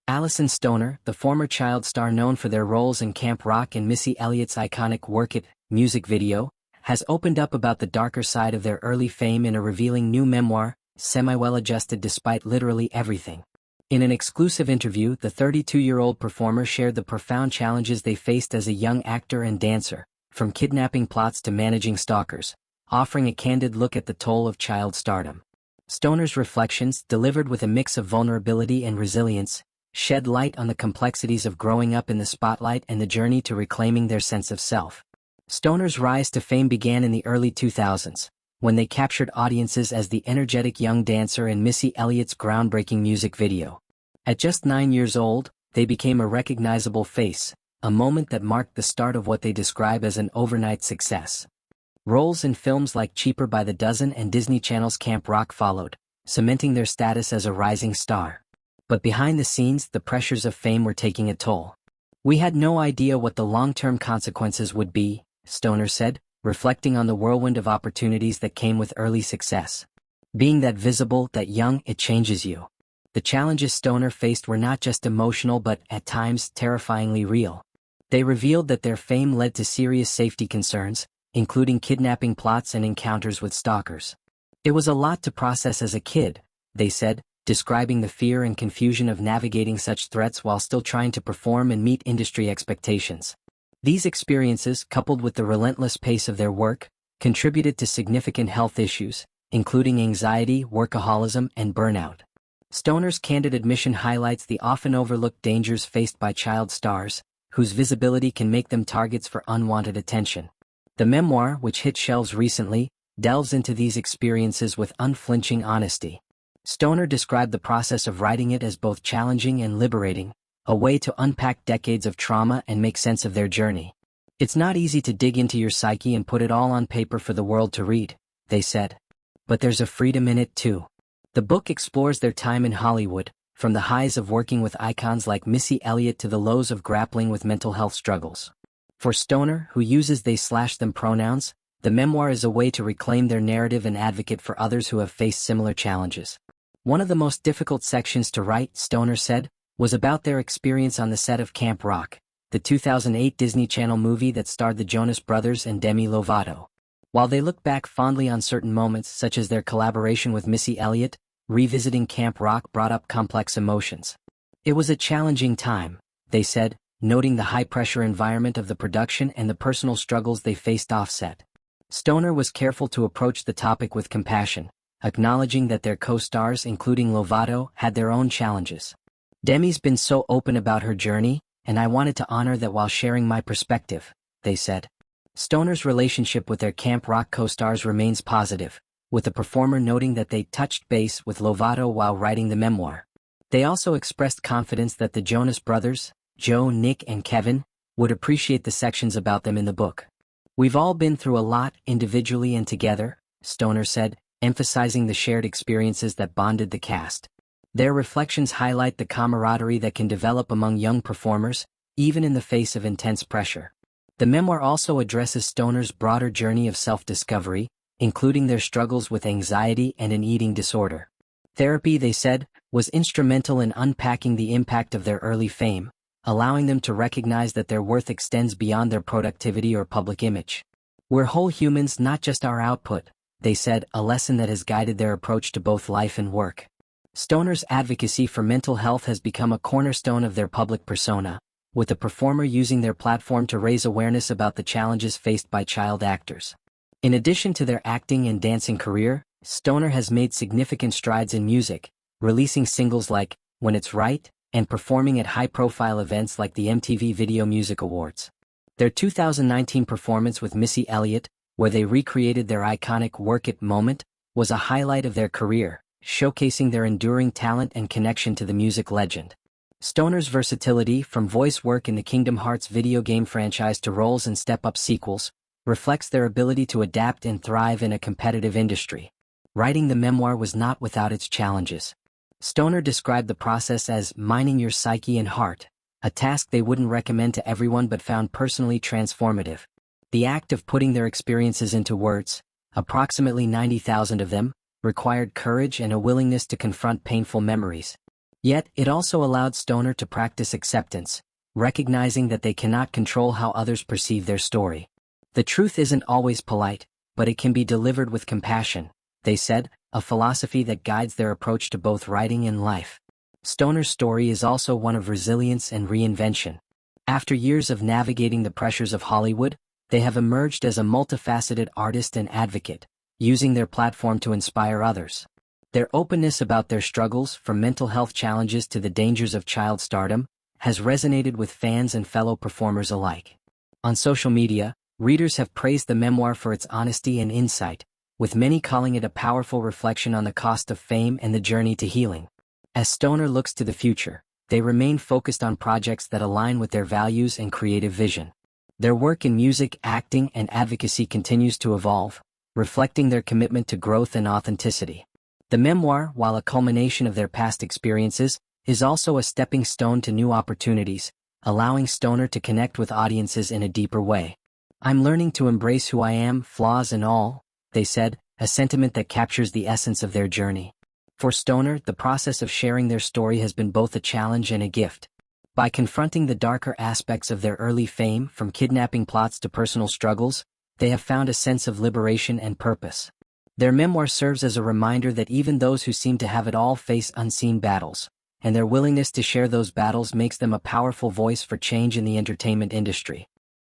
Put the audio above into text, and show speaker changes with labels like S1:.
S1: Alyson Stoner, the former child star known for their roles in Camp Rock and Missy Elliott's iconic Work It music video, has opened up about the darker side of their early fame in a revealing new memoir, Semi-Well-Adjusted Despite Literally Everything. In an exclusive interview, the 32-year-old performer shared the profound challenges they faced as a young actor and dancer, from kidnapping plots to managing stalkers, offering a candid look at the toll of child stardom. Stoner's reflections, delivered with a mix of vulnerability and resilience, shed light on the complexities of growing up in the spotlight and the journey to reclaiming their sense of self. Stoner's rise to fame began in the early 2000s, when they captured audiences as the energetic young dancer in Missy Elliott's groundbreaking music video. At just 9 years old, they became a recognizable face, a moment that marked the start of what they describe as an overnight success. Roles in films like Cheaper by the Dozen and Disney Channel's Camp Rock followed, cementing their status as a rising star. But behind the scenes, the pressures of fame were taking a toll. "We had no idea what the long-term consequences would be," Stoner said, reflecting on the whirlwind of opportunities that came with early success. "Being that visible, that young, it changes you." The challenges Stoner faced were not just emotional but, at times, terrifyingly real. They revealed that their fame led to serious safety concerns, including kidnapping plots and encounters with stalkers. "It was a lot to process as a kid," they said, describing the fear and confusion of navigating such threats while still trying to perform and meet industry expectations. These experiences, coupled with the relentless pace of their work, contributed to significant health issues, including anxiety, workaholism, and burnout. Stoner's candid admission highlights the often overlooked dangers faced by child stars, whose visibility can make them targets for unwanted attention. The memoir, which hit shelves recently, delves into these experiences with unflinching honesty. Stoner described the process of writing it as both challenging and liberating, a way to unpack decades of trauma and make sense of their journey. "It's not easy to dig into your psyche and put it all on paper for the world to read," they said. "But there's a freedom in it too." The book explores their time in Hollywood, from the highs of working with icons like Missy Elliott to the lows of grappling with mental health struggles. For Stoner, who uses they/them pronouns, the memoir is a way to reclaim their narrative and advocate for others who have faced similar challenges. "One of the most difficult sections to write," Stoner said, was about their experience on the set of Camp Rock, the 2008 Disney Channel movie that starred the Jonas Brothers and Demi Lovato. While they look back fondly on certain moments such as their collaboration with Missy Elliott, revisiting Camp Rock brought up complex emotions. "It was a challenging time," they said, noting the high-pressure environment of the production and the personal struggles they faced offset. Stoner was careful to approach the topic with compassion, acknowledging that their co-stars, including Lovato, had their own challenges. "Demi's been so open about her journey, and I wanted to honor that while sharing my perspective," they said. Stoner's relationship with their Camp Rock co-stars remains positive, with the performer noting that they touched base with Lovato while writing the memoir. They also expressed confidence that the Jonas Brothers, Joe, Nick, and Kevin, would appreciate the sections about them in the book. "We've all been through a lot, individually and together," Stoner said, emphasizing the shared experiences that bonded the cast. Their reflections highlight the camaraderie that can develop among young performers, even in the face of intense pressure. The memoir also addresses Stoner's broader journey of self-discovery, including their struggles with anxiety and an eating disorder. Therapy, they said, was instrumental in unpacking the impact of their early fame, allowing them to recognize that their worth extends beyond their productivity or public image. "We're whole humans, not just our output," they said, a lesson that has guided their approach to both life and work. Stoner's advocacy for mental health has become a cornerstone of their public persona, with the performer using their platform to raise awareness about the challenges faced by child actors. In addition to their acting and dancing career, Stoner has made significant strides in music, releasing singles like "When It's Right" and performing at high-profile events like the MTV Video Music Awards. Their 2019 performance with Missy Elliott, where they recreated their iconic Work It moment, was a highlight of their career, showcasing their enduring talent and connection to the music legend. Stoner's versatility, from voice work in the Kingdom Hearts video game franchise to roles in step-up sequels, reflects their ability to adapt and thrive in a competitive industry. Writing the memoir was not without its challenges. Stoner described the process as mining your psyche and heart, a task they wouldn't recommend to everyone but found personally transformative. The act of putting their experiences into words, approximately 90,000 of them, required courage and a willingness to confront painful memories. Yet, it also allowed Stoner to practice acceptance, recognizing that they cannot control how others perceive their story. The truth isn't always polite, but it can be delivered with compassion, they said, a philosophy that guides their approach to both writing and life. Stoner's story is also one of resilience and reinvention. After years of navigating the pressures of Hollywood, they have emerged as a multifaceted artist and advocate, using their platform to inspire others. Their openness about their struggles, from mental health challenges to the dangers of child stardom, has resonated with fans and fellow performers alike. On social media, readers have praised the memoir for its honesty and insight, with many calling it a powerful reflection on the cost of fame and the journey to healing. As Stoner looks to the future, they remain focused on projects that align with their values and creative vision. Their work in music, acting, and advocacy continues to evolve, reflecting their commitment to growth and authenticity. The memoir, while a culmination of their past experiences, is also a stepping stone to new opportunities, allowing Stoner to connect with audiences in a deeper way. "I'm learning to embrace who I am, flaws and all," they said, a sentiment that captures the essence of their journey. For Stoner, the process of sharing their story has been both a challenge and a gift. By confronting the darker aspects of their early fame, from kidnapping plots to personal struggles, they have found a sense of liberation and purpose. Their memoir serves as a reminder that even those who seem to have it all face unseen battles, and their willingness to share those battles makes them a powerful voice for change in the entertainment industry.